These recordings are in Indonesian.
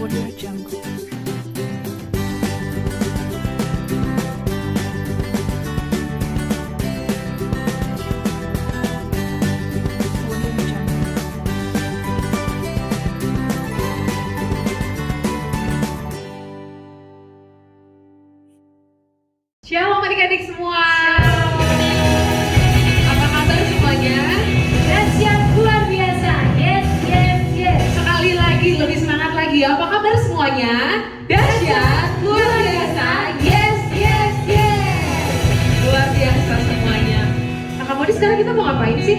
Audio Jungle. Audio Jungle. Shalom adik-adik semua. Apa kabar semuanya? Dahsyat luar biasa. Yes, yes, yes. Sekali lagi lebih semangat lagi. Apa kabar semuanya? Dahsyat luar biasa. Yes, yes, yes. Luar biasa semuanya. Nah, kamu sekarang kita mau ngapain sih?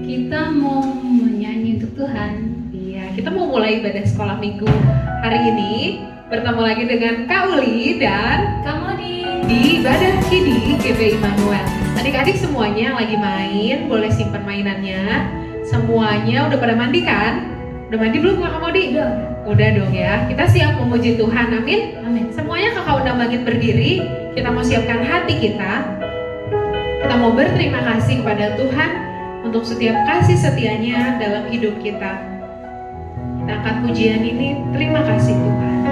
Kita mau menyanyi untuk Tuhan. Iya, kita mau mulai ibadah sekolah minggu hari ini. Bertemu lagi dengan Kak Uli dan Kamu di ibadah Kidi GP Immanuel. Adik-adik semuanya yang lagi main, boleh simpan mainannya. Semuanya udah pada mandi kan? Udah mandi belum Kak Modi? Udah dong ya. Kita siap memuji Tuhan, amin. Amin. Semuanya kakak undang bangkit berdiri. Kita mau siapkan hati kita. Kita mau berterima kasih kepada Tuhan untuk setiap kasih setianya dalam hidup kita. Kita angkat pujian ini, terima kasih Tuhan.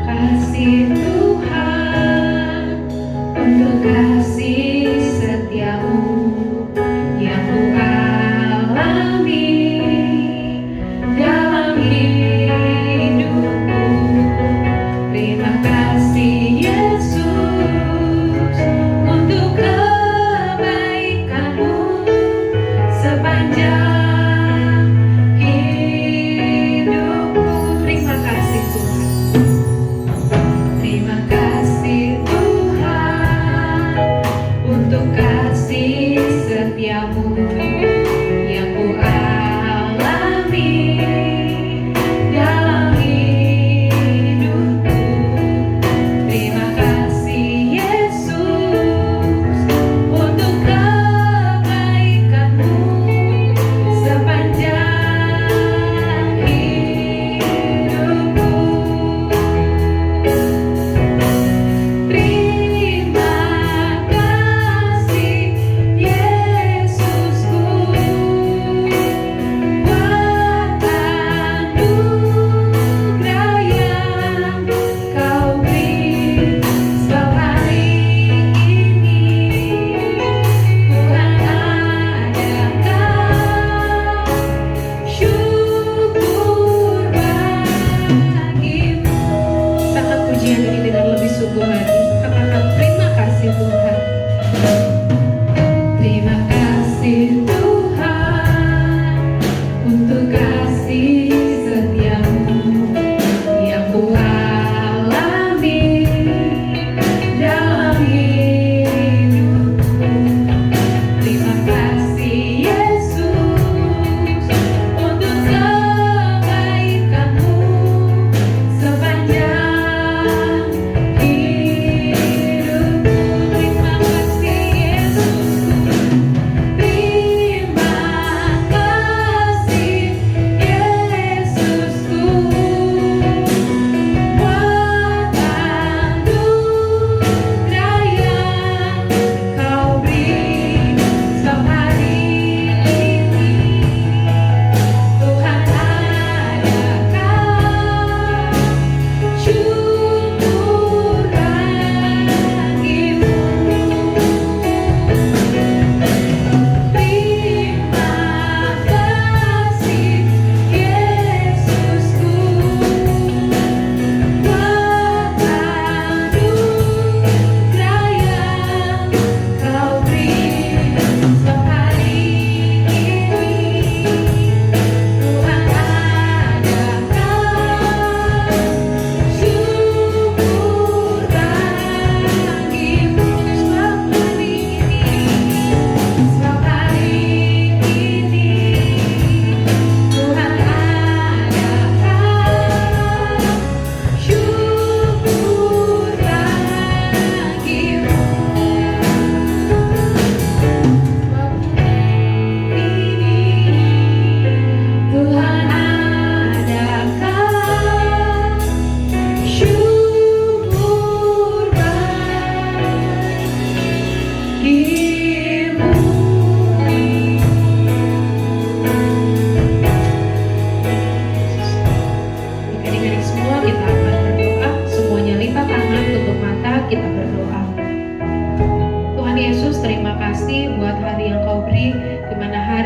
Kasih Tuhan untuk kasih setiamu yang ku alami dalam hidupku. Terima kasih Yesus untuk kebaikanmu sepanjang hidupku. Terima kasih Tuhan. Terima kasih Tuhan untuk kasih setiamu yang ku alami dalam hidupku. Terima kasih Yesus untuk kebaikanmu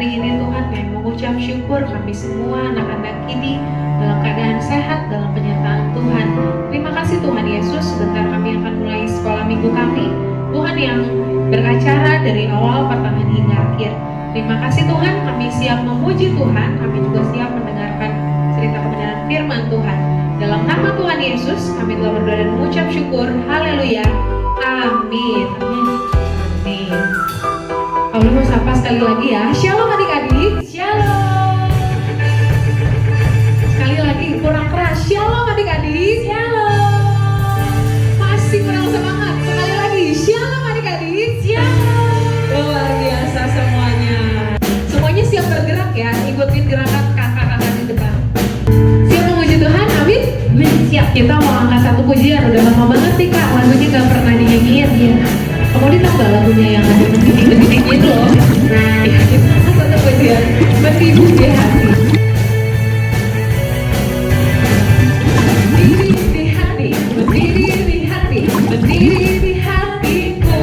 hari ini Tuhan kami mengucap syukur kami semua anak-anak ini dalam keadaan sehat dalam penyertaan Tuhan. Terima kasih Tuhan Yesus, sebentar kami akan mulai sekolah minggu kami. Tuhan yang beracara dari awal pertengahan hingga akhir. Terima kasih Tuhan, kami siap memuji Tuhan, kami juga siap mendengarkan cerita kebenaran firman Tuhan. Dalam nama Tuhan Yesus, kami telah berdoa dan mengucap syukur. Haleluya. Amin. Amin. Kalau mau sapa sekali lagi ya. Shalom adik-adik. Shalom. Sekali lagi kurang keras. Shalom adik-adik. Shalom. Masih kurang semangat. Sekali lagi. Shalom adik-adik. Shalom. Luar biasa semuanya. Semuanya siap bergerak ya. Ikutin gerakan kakak-kakak di depan. Siap memuji Tuhan? Amin. Siap. Kita mau angkat satu pujian. Udah lama banget nih kak. Lagunya gak pernah dinyanyiin ya. Kamu tahu gak lagunya yang ada begini-begini gitu loh? Ya kita angkat satu pujian. Beribu di hati. Berdiri di hati, berdiri di hati, berdiri di hatiku.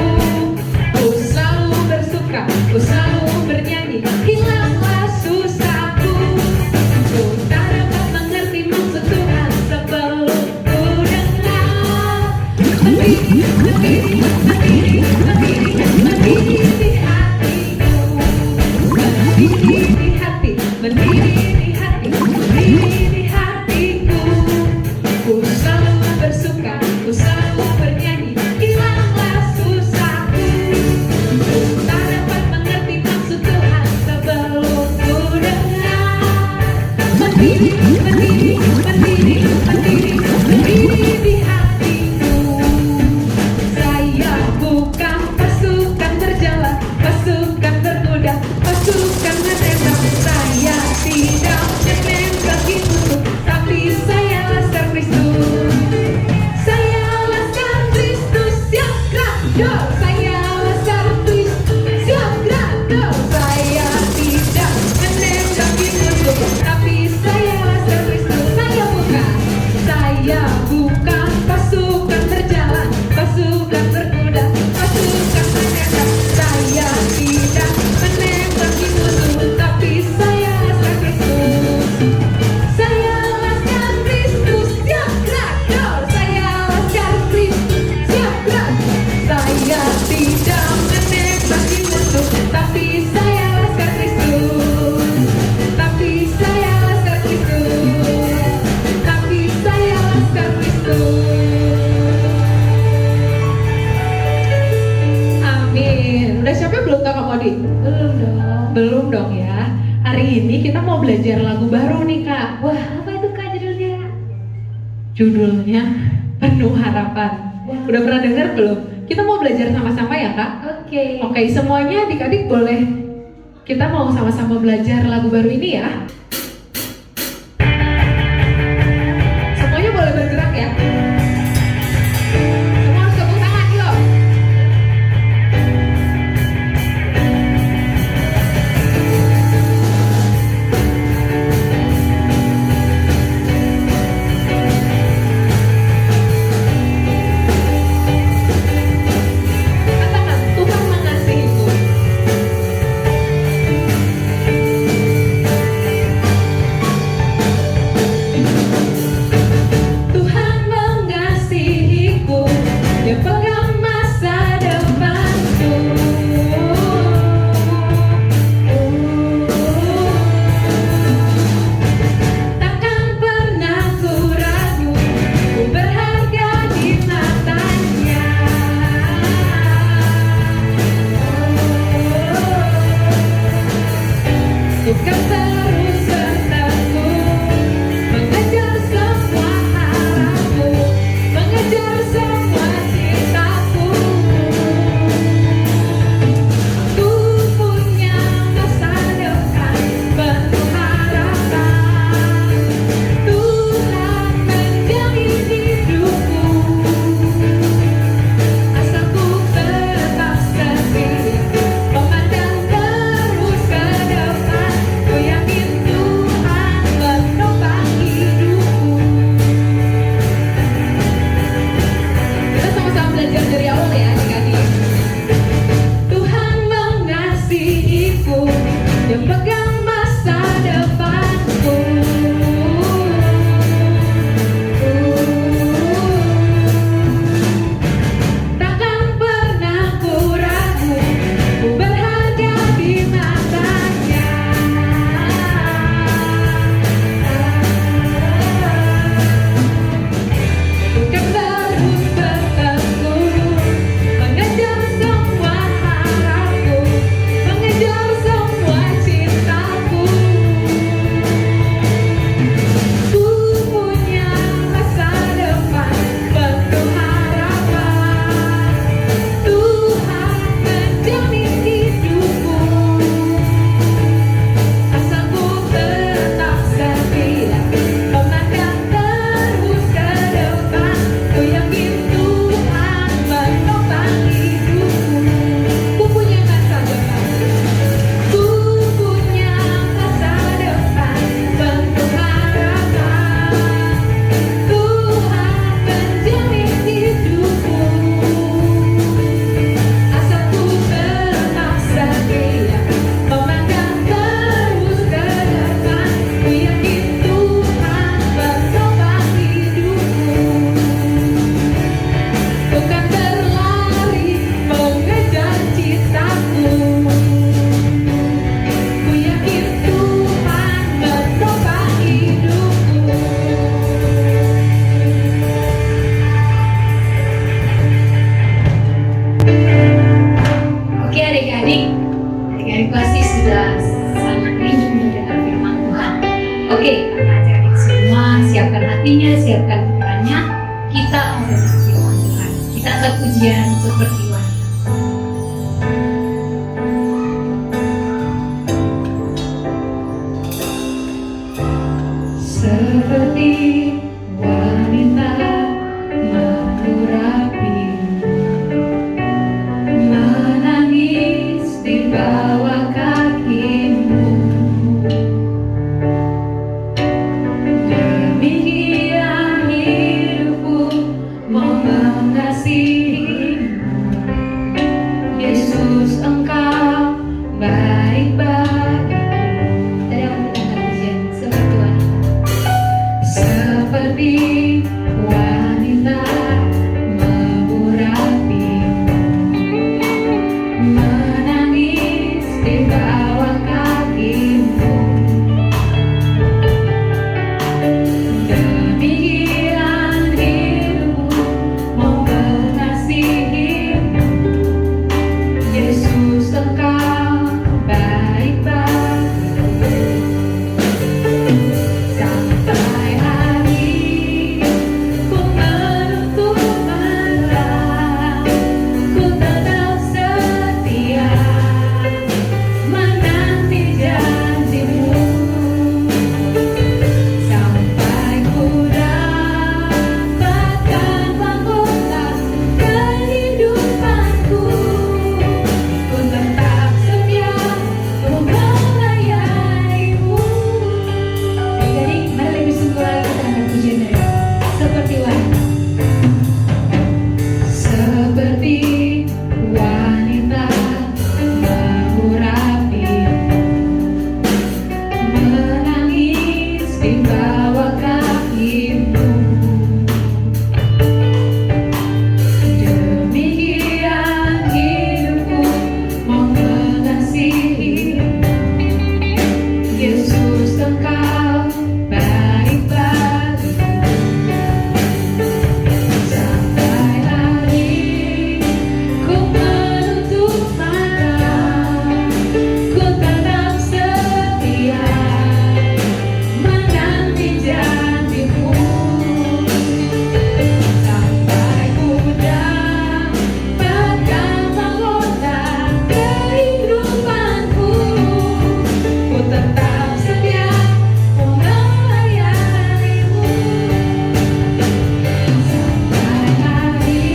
Ku selalu bersuka, ku selalu bernyanyi. Hilanglah susahku. Ku tak dapat mengerti maksud Tuhan sebelum ku dengar. Berdiri, berdiri, berdiri, berdiri, berdiri di hatiku. Berdiri di hati, berdiri di hati, berdiri di hatiku. Ku selalu bersuka, ku selalu bernyanyi. Hilanglah susahku. Ku tak dapat mengerti maksud Tuhan sebelum ku dengar. Berdiri, berdiri, berdiri, berdiri, berdiri di hatiku. Saya bukan pasukan berjalan, pasukan berkuda, pasukan menembak. Saya tidak menembak musuh, tapi saya laskar Kristus. Saya laskar Kristus, siap gerak go. Saya laskar Kristus, siap gerak go. Saya tidak menembak musuh, tapi saya laskar Kristus. Saya bukan pasukan berjalan, pasukan berkuda, pasukan menembak. Saya tidak menembak musuh, tapi saya laskar Kristus. Saya laskar Kristus, siap gerak go. Saya laskar Kristus, siap gerak. Saya tidak menembak musuh, tapi saya laskar Kristus. Tapi saya laskar Kristus. Tapi saya laskar Kristus. Amin. Udah capek belum Kak Modi? Belum dong. Belum dong ya. Hari ini kita mau belajar lagu baru nih Kak. Wah, apa itu Kak judulnya? Judulnya Penuh Harapan. Wah. Udah pernah dengar belum? Kita mau belajar sama-sama ya Kak? Oke. Oke, semuanya adik-adik boleh. Kita mau sama-sama belajar lagu baru ini ya. Semuanya boleh bergerak ya. Semua harus tepuk tangan yuk. Katakan, Tuhan mengasihiku. Yakin hatinya, siapkan pikirannya. Kita mau dengar firman Tuhan. Kita angkat pujian seperti wanita. Seperti wanita mengurapi, menangis di bawah kakimu. Demikian hidupku mau mengasihimu. Yesus, Engkau baik bagiku. Tadi aku angkat pujian seperti wanita. Seperti wanita mengurapi, menangis di bawah kakimu. Demikian hidupku mau mengasihimu. Yesus, Engkau baik bagiku. Sampai hari ku menutup mata, ku tetap setia menanti janjimu. Sampai ku dapatkan mahkota kehidupanku, ku tetap setia melayanimu. Jadi mari lebih sungguh lagi kita angkat pujian dari seperti wanita. Seperti wanita mengurapi, menangis di bawah kakimu. Demikian hidupku mau mengasihimu. Yesus, Engkau baik bagiku. Sampai hari ku menutup mata, ku tetap setia menanti janjimu. Sampai ku dapatkan mahkota kehidupanku, ku tetap setia melayanimu. Sampai hari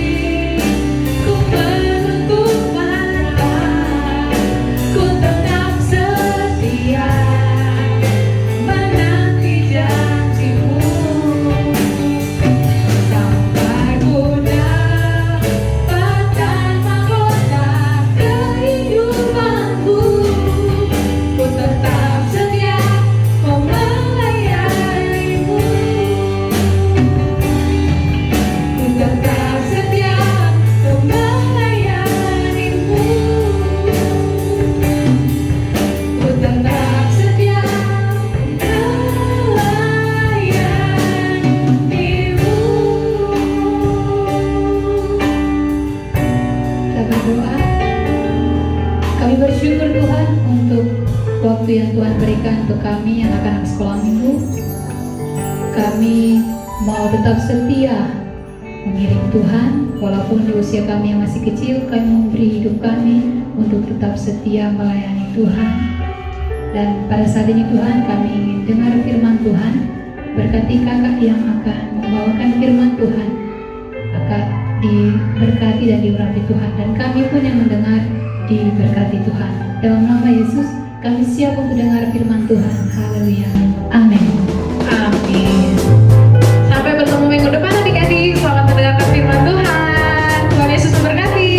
ku menutup mata, ku tetap setia menanti janjimu. Sampai ku dapatkan mahkota kehidupanku, ku tetap setia melayanimu. Ku tetap setia melayanimu. Ku tetap setia melayanimu. Kita berdoa. Kami bersyukur Tuhan untuk waktu yang Tuhan berikan untuk kami yang akan sekolah minggu. Kami mau tetap setia mengiring Tuhan, walaupun di usia kami yang masih kecil, kami memberi hidup kami untuk tetap setia melayani Tuhan. Dan pada saat ini Tuhan, kami ingin dengar firman Tuhan. Berkati kakak yang akan membawakan firman Tuhan, akan diberkati dan diurapi Tuhan, dan kami pun yang mendengar diberkati Tuhan. Dalam nama Yesus, kami siap untuk dengar firman Tuhan. Haleluya. Amin. Amin. Sampai bertemu minggu depan adik-adik. Selamat mendengarkan firman Tuhan. Tuhan Yesus memberkati.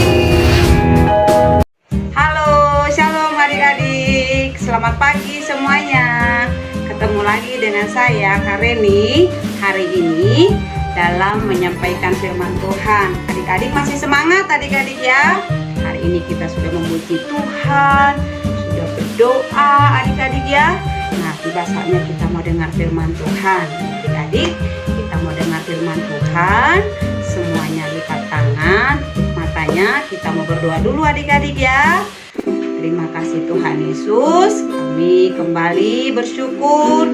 Halo, shalom adik-adik. Selamat pagi semuanya. Ketemu lagi dengan saya Kak Reni hari ini dalam menyampaikan firman Tuhan. Adik-adik masih semangat adik-adik ya. Hari ini kita sudah memuji Tuhan, sudah berdoa adik-adik ya. Nah, tiba saatnya kita mau dengar firman Tuhan. Adik-adik, kita mau dengar firman Tuhan. Semuanya lipat tangan, tutup matanya. Kita mau berdoa dulu adik-adik ya. Terima kasih Tuhan Yesus. Kami kembali bersyukur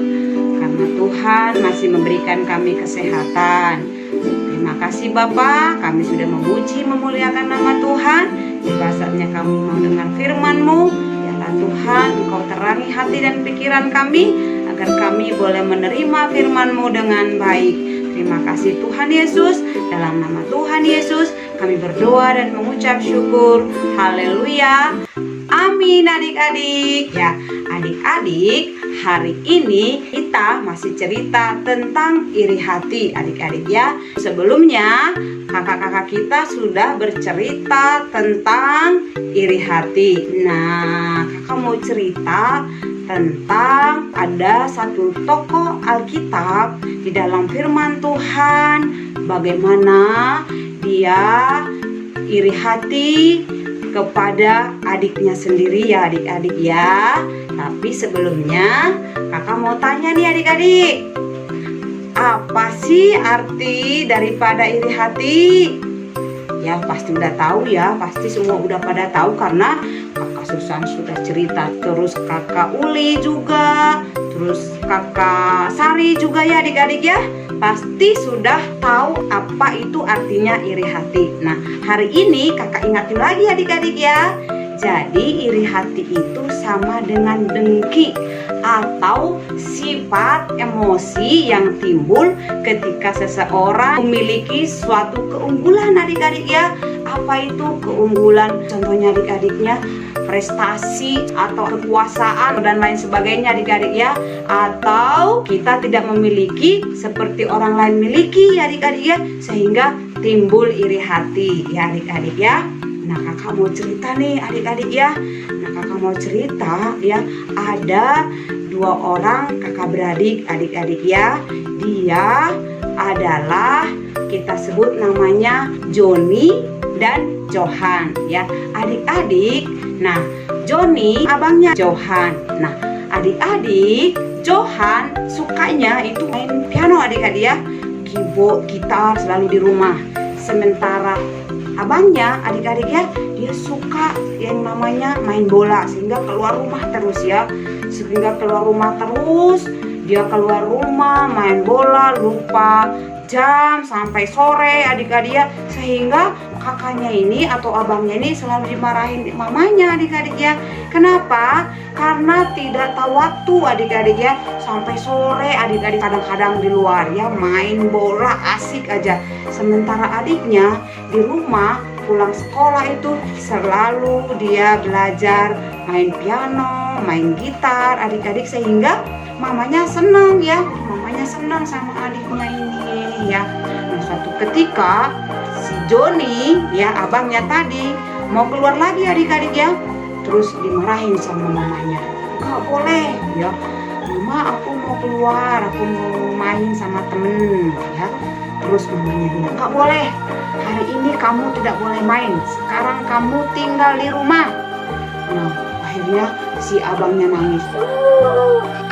karena karena Tuhan masih memberikan kami kesehatan. Terima kasih Bapa, kami sudah memuji memuliakan nama Tuhan. Tiba saatnya kami mau dengar firman-Mu. Yalah Tuhan, Engkau terangi hati dan pikiran kami agar kami boleh menerima firman-Mu dengan baik. Terima kasih Tuhan Yesus. Dalam nama Tuhan Yesus kami berdoa dan mengucap syukur. Haleluya. Amin adik-adik. Ya, adik-adik, hari ini kita masih cerita tentang iri hati adik-adik ya. Sebelumnya kakak-kakak kita sudah bercerita tentang iri hati. Nah, kakak mau cerita tentang ada satu tokoh Alkitab di dalam firman Tuhan, bagaimana dia iri hati kepada adiknya sendiri ya adik-adik ya. Tapi sebelumnya kakak mau tanya nih adik-adik, apa sih arti daripada iri hati? Ya pasti udah tahu ya, pasti semua udah pada tahu karena kakak Susan sudah cerita, terus kakak Uli juga, terus kakak Sari juga ya adik-adik ya. Pasti sudah tahu apa itu artinya iri hati. Nah, hari ini kakak ingatin lagi adik-adik ya. Jadi iri hati itu sama dengan dengki atau sifat emosi yang timbul ketika seseorang memiliki suatu keunggulan adik-adik ya. Apa itu keunggulan? Contohnya adik-adiknya prestasi atau kekuasaan dan lain sebagainya adik-adik ya. Atau kita tidak memiliki seperti orang lain miliki ya adik-adik ya, sehingga timbul iri hati ya adik-adik ya. Nah kakak mau cerita nih adik-adik ya. Nah kakak mau cerita ya, ada dua orang kakak beradik adik-adik ya. Dia adalah kita sebut namanya Joni dan Johan ya adik-adik. Nah Joni abangnya Johan. Nah adik-adik, Johan sukanya itu main piano adik-adik ya, keyboard, gitar selalu di rumah. Sementara abangnya adik-adik ya, dia suka yang namanya main bola, sehingga keluar rumah terus ya. Dia keluar rumah main bola, lupa jam sampai sore adik-adik ya, sehingga kakaknya ini atau abangnya ini selalu dimarahin mamanya adik-adik ya. Kenapa? Karena tidak tahu waktu adik-adik ya, sampai sore adik-adik kadang-kadang di luar ya main bola asik aja. Sementara adiknya di rumah pulang sekolah itu selalu dia belajar main piano, main gitar adik-adik, sehingga mamanya senang ya, mamanya senang sama adiknya ini ya. Nah suatu ketika si Joni ya abangnya tadi mau keluar lagi adik-adik ya, terus dimarahin sama mamanya. Gak boleh ya, mama aku mau keluar, aku mau main sama temen ya. Terus mamanya bilang gak boleh, hari ini kamu tidak boleh main, sekarang kamu tinggal di rumah. Nah akhirnya si abangnya nangis.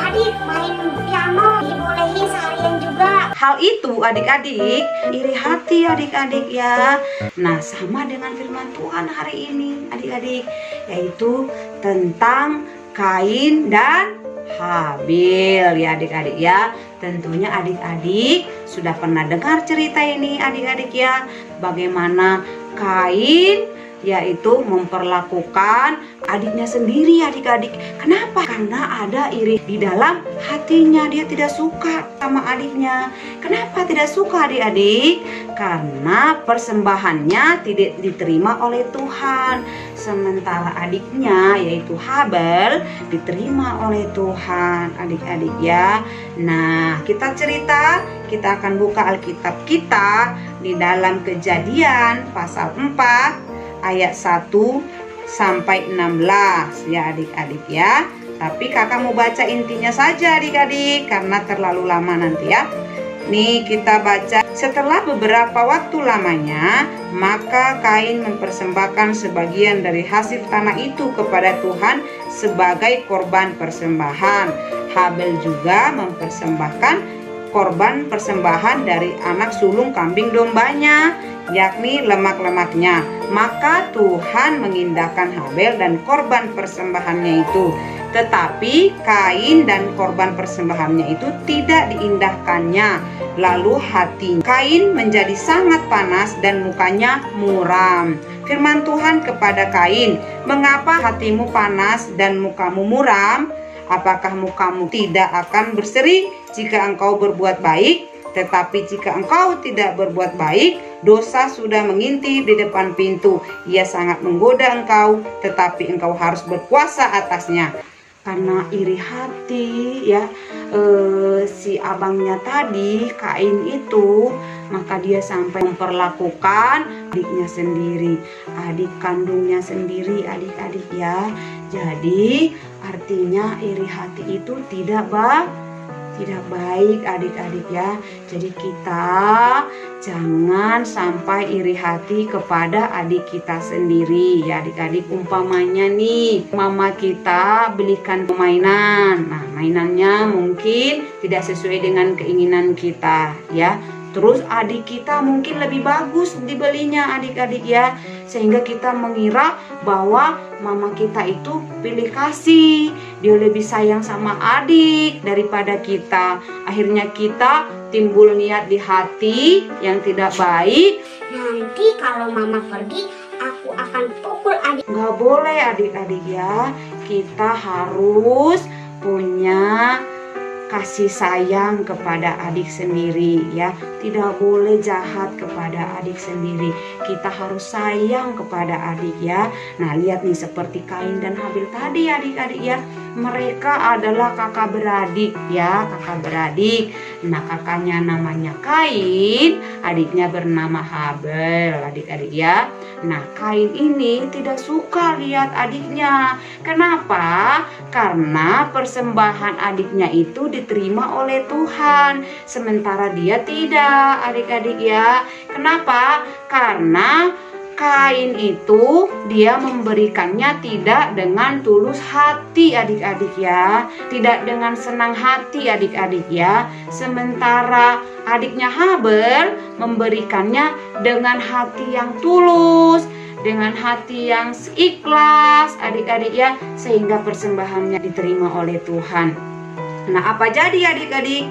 Adik main piano dibolehin seharian juga. Hal itu adik-adik iri hati adik-adik ya. Nah sama dengan firman Tuhan hari ini adik-adik, yaitu tentang Kain dan Habil ya adik-adik ya. Tentunya adik-adik sudah pernah dengar cerita ini adik-adik ya, bagaimana Kain yaitu memperlakukan adiknya sendiri adik-adik. Kenapa? Karena ada iri di dalam hatinya, dia tidak suka sama adiknya. Kenapa tidak suka adik-adik? Karena persembahannya tidak diterima oleh Tuhan. Sementara adiknya yaitu Habel diterima oleh Tuhan adik-adik ya. Nah kita akan buka Alkitab kita di dalam Kejadian pasal 4 ayat 1 sampai 16 ya adik-adik ya. Tapi kakak mau baca intinya saja adik-adik karena terlalu lama nanti ya. Nih kita baca. Setelah beberapa waktu lamanya, maka Kain mempersembahkan sebagian dari hasil tanah itu kepada Tuhan sebagai korban persembahan. Habel juga mempersembahkan korban persembahan dari anak sulung kambing dombanya, yakni lemak-lemaknya. Maka Tuhan mengindahkan Habel dan korban persembahannya itu. Tetapi Kain dan korban persembahannya itu tidak diindahkannya. Lalu hati Kain menjadi sangat panas dan mukanya muram. Firman Tuhan kepada Kain, "Mengapa hatimu panas dan mukamu muram? Apakah mukamu tidak akan berseri jika engkau berbuat baik? Tetapi jika engkau tidak berbuat baik, dosa sudah mengintip di depan pintu. Ia sangat menggoda engkau, tetapi engkau harus berkuasa atasnya." Karena iri hati ya, si abangnya tadi, Kain itu, maka dia sampai memperlakukan adiknya sendiri, adik kandungnya sendiri, adik-adik ya. Jadi artinya iri hati itu tidak baik adik-adik ya. Jadi kita jangan sampai iri hati kepada adik kita sendiri ya adik-adik. Umpamanya nih, mama kita belikan mainan. Nah, mainannya mungkin tidak sesuai dengan keinginan kita ya. Terus adik kita mungkin lebih bagus dibelinya adik-adik ya. Sehingga kita mengira bahwa mama kita itu pilih kasih, dia lebih sayang sama adik daripada kita. Akhirnya kita timbul niat di hati yang tidak baik. Nanti kalau mama pergi, aku akan pukul adik. Nggak boleh adik-adik ya. Kita harus punya kasih sayang kepada adik sendiri ya. Tidak boleh jahat kepada adik sendiri. Kita harus sayang kepada adik ya. Nah, lihat nih seperti Kain dan Habil tadi adik-adik ya. Mereka adalah kakak beradik ya, kakak beradik. Nah, kakaknya namanya Kain, adiknya bernama Habil adik-adik ya. Nah, Kain ini tidak suka lihat adiknya. Kenapa? Karena persembahan adiknya itu diterima oleh Tuhan, sementara dia tidak adik-adik ya. Kenapa? Karena Kain itu dia memberikannya tidak dengan tulus hati adik-adik ya, tidak dengan senang hati adik-adik ya. Sementara adiknya Habil memberikannya dengan hati yang tulus, dengan hati yang ikhlas adik-adik ya, sehingga persembahannya diterima oleh Tuhan. Nah, apa jadi adik-adik?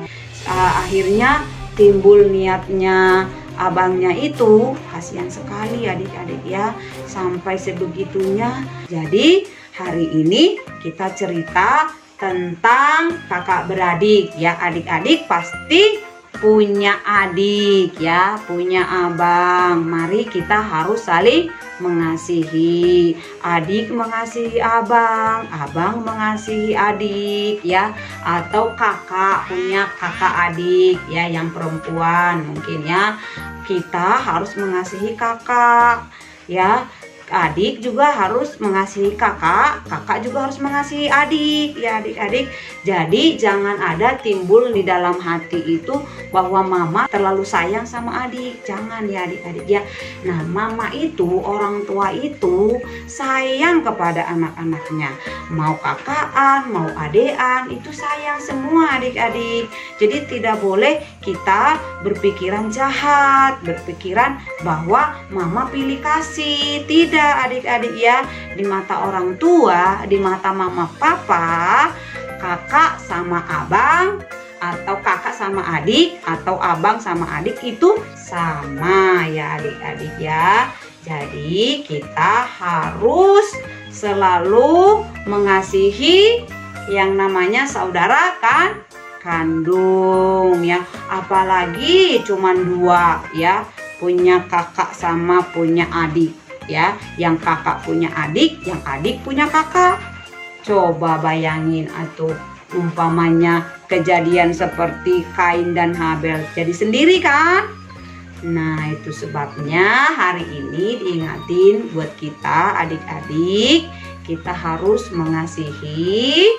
Akhirnya timbul niatnya abangnya itu, kasihan sekali adik-adik ya, sampai sebegitunya. Jadi hari ini kita cerita tentang kakak beradik ya. Adik-adik pasti punya adik ya, punya abang. Mari kita harus saling mengasihi. Adik mengasihi abang, abang mengasihi adik ya. Atau kakak punya kakak adik ya, yang perempuan mungkin ya. Kita harus mengasihi kakak ya. Adik juga harus mengasihi kakak, kakak juga harus mengasihi adik ya adik-adik. Jadi jangan ada timbul di dalam hati itu bahwa mama terlalu sayang sama adik. Jangan ya adik-adik ya. Nah, mama itu, orang tua itu sayang kepada anak-anaknya. Mau kakaan, mau adean, itu sayang semua adik-adik. Jadi tidak boleh kita berpikiran jahat, berpikiran bahwa mama pilih kasih. Tidak adik-adik ya. Di mata orang tua, di mata mama papa, kakak sama abang, atau kakak sama adik, atau abang sama adik itu sama ya adik-adik ya. Jadi kita harus selalu mengasihi yang namanya saudara kan kandung ya. Apalagi cuman dua ya, punya kakak sama punya adik ya. Yang kakak punya adik, yang adik punya kakak. Coba bayangin atuh, umpamanya kejadian seperti Kain dan Habil, jadi sendiri kan? Nah, itu sebabnya hari ini diingatin buat kita adik-adik, kita harus mengasihi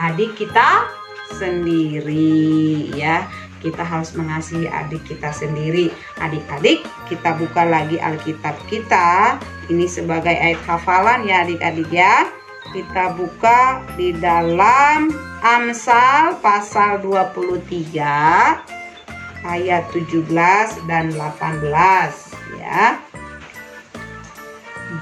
adik kita sendiri ya. Kita harus mengasihi adik kita sendiri. Adik-adik, kita buka lagi Alkitab kita. Ini sebagai ayat hafalan ya adik-adik ya. Kita buka di dalam Amsal pasal 23 ayat 17 dan 18 ya.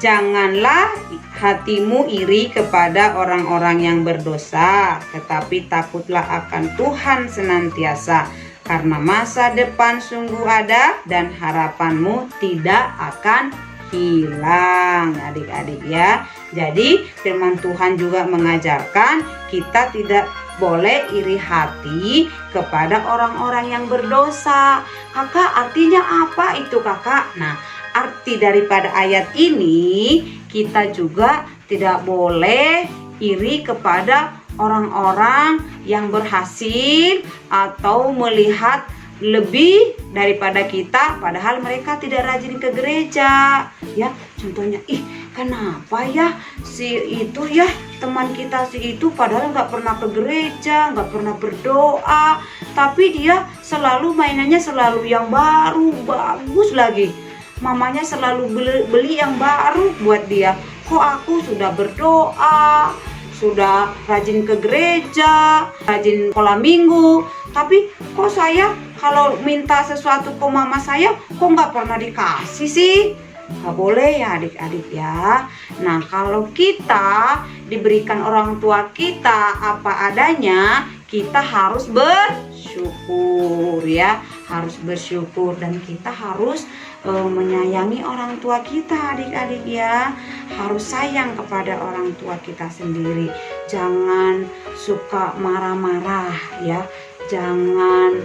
Janganlah hatimu iri kepada orang-orang yang berdosa, tetapi takutlah akan Tuhan senantiasa, karena masa depan sungguh ada dan harapanmu tidak akan hilang. Adik-adik ya. Jadi firman Tuhan juga mengajarkan kita tidak boleh iri hati kepada orang-orang yang berdosa. Kakak, artinya apa itu kakak? Nah, arti daripada ayat ini, kita juga tidak boleh iri kepada orang-orang yang berhasil atau melihat lebih daripada kita, padahal mereka tidak rajin ke gereja. Ya, contohnya, kenapa ya si itu ya, teman kita si itu padahal nggak pernah ke gereja, nggak pernah berdoa, tapi dia selalu mainannya selalu yang baru, bagus lagi. Mamanya selalu beli yang baru buat dia. Kok aku sudah berdoa, sudah rajin ke gereja, rajin sekolah minggu, tapi kok saya kalau minta sesuatu ke mama saya kok nggak pernah dikasih sih? Nggak boleh ya adik-adik ya. Nah, kalau kita diberikan orang tua kita apa adanya, kita harus bersyukur ya, harus bersyukur, dan kita harus menyayangi orang tua kita adik-adik ya. Harus sayang kepada orang tua kita sendiri. Jangan suka marah-marah ya. Jangan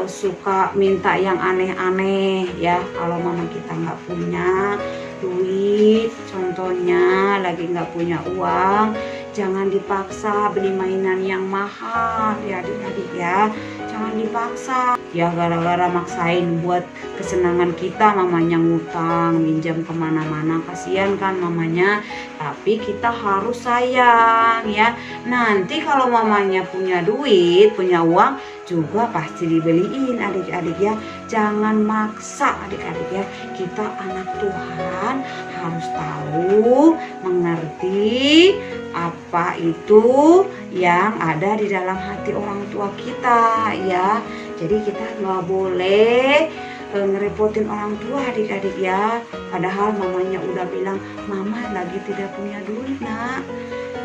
suka minta yang aneh-aneh ya. Kalau mama kita nggak punya duit, contohnya lagi nggak punya uang, jangan dipaksa beli mainan yang mahal ya adik-adik ya. Jangan dipaksa ya, gara-gara maksain buat kesenangan kita mamanya ngutang, minjam kemana-mana, kasihan kan mamanya. Tapi kita harus sayang ya. Nanti kalau mamanya punya duit, punya uang, juga pasti dibeliin adik-adik ya. Jangan maksa adik-adik ya. Kita anak Tuhan harus tahu, mengerti apa itu yang ada di dalam hati orang tua kita ya. Jadi kita nggak boleh ngerepotin orang tua adik-adik ya. Padahal mamanya udah bilang, mama lagi tidak punya duit nak.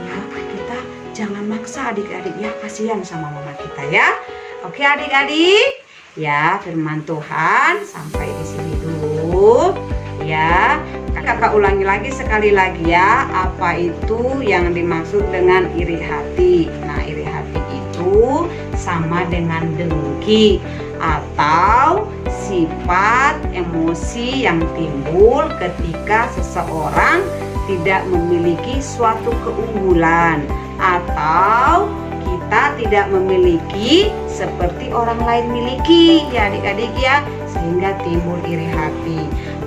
Ya, kita jangan maksa adik-adik ya, kasihan sama mama kita ya. Oke adik-adik, ya firman Tuhan sampai di sini dulu ya. Kakak ulangi lagi sekali lagi ya, apa itu yang dimaksud dengan iri hati. Nah, iri hati itu sama dengan dengki atau sifat emosi yang timbul ketika seseorang tidak memiliki suatu keunggulan atau kita tidak memiliki seperti orang lain miliki ya adik-adik ya, sehingga timbul iri hati.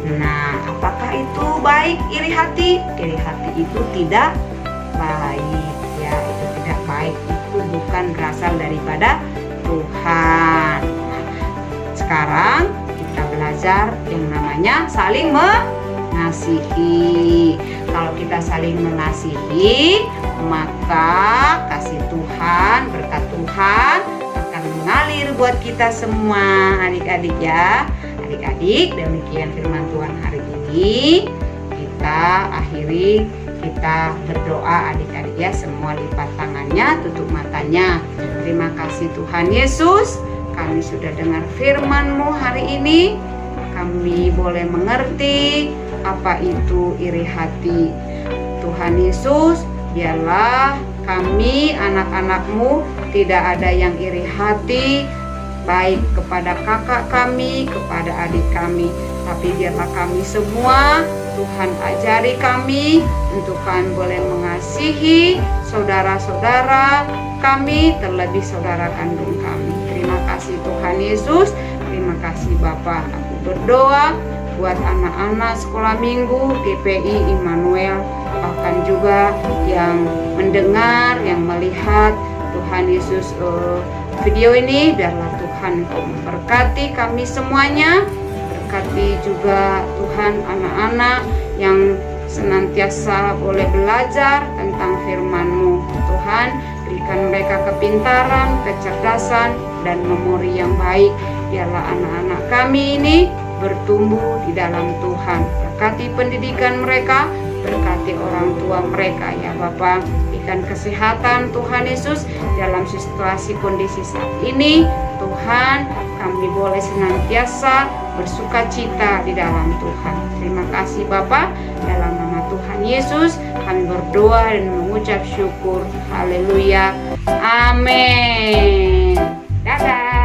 Nah, apakah itu baik iri hati? Iri hati itu tidak baik ya, itu tidak baik, itu bukan berasal daripada Tuhan. Nah, sekarang kita belajar yang namanya saling mengasihi. Kalau kita saling mengasihi, maka kasih Tuhan, berkat Tuhan akan mengalir buat kita semua adik-adik ya. Adik-adik, demikian firman Tuhan hari ini. Kita akhiri, kita berdoa adik-adik ya. Semua lipat tangannya, tutup matanya. Terima kasih Tuhan Yesus, kami sudah dengar firman-Mu hari ini. Kami boleh mengerti apa itu iri hati. Tuhan Yesus, biarlah kami anak-anak-Mu tidak ada yang iri hati, baik kepada kakak kami, kepada adik kami, tapi biarlah kami semua, Tuhan ajari kami untuk kami boleh mengasihi saudara-saudara kami, terlebih saudara kandung kami. Terima kasih Tuhan Yesus, terima kasih Bapa. Aku berdoa buat anak-anak sekolah minggu GPI Immanuel, bahkan juga yang mendengar, yang melihat Tuhan Yesus video ini, biarlah Tuhan Kau memberkati kami semuanya. Berkati juga Tuhan anak-anak yang senantiasa boleh belajar tentang firman-Mu. Tuhan, berikan mereka kepintaran, kecerdasan, dan memori yang baik. Biarlah anak-anak kami ini bertumbuh di dalam Tuhan. Berkati pendidikan mereka, berkati orang tua mereka ya Bapa. Berikan kesehatan Tuhan Yesus dalam situasi kondisi saat ini. Tuhan, kami boleh senantiasa bersuka cita di dalam Tuhan. Terima kasih Bapa, dalam nama Tuhan Yesus kami berdoa dan mengucap syukur. Haleluya. Amin. Dadah.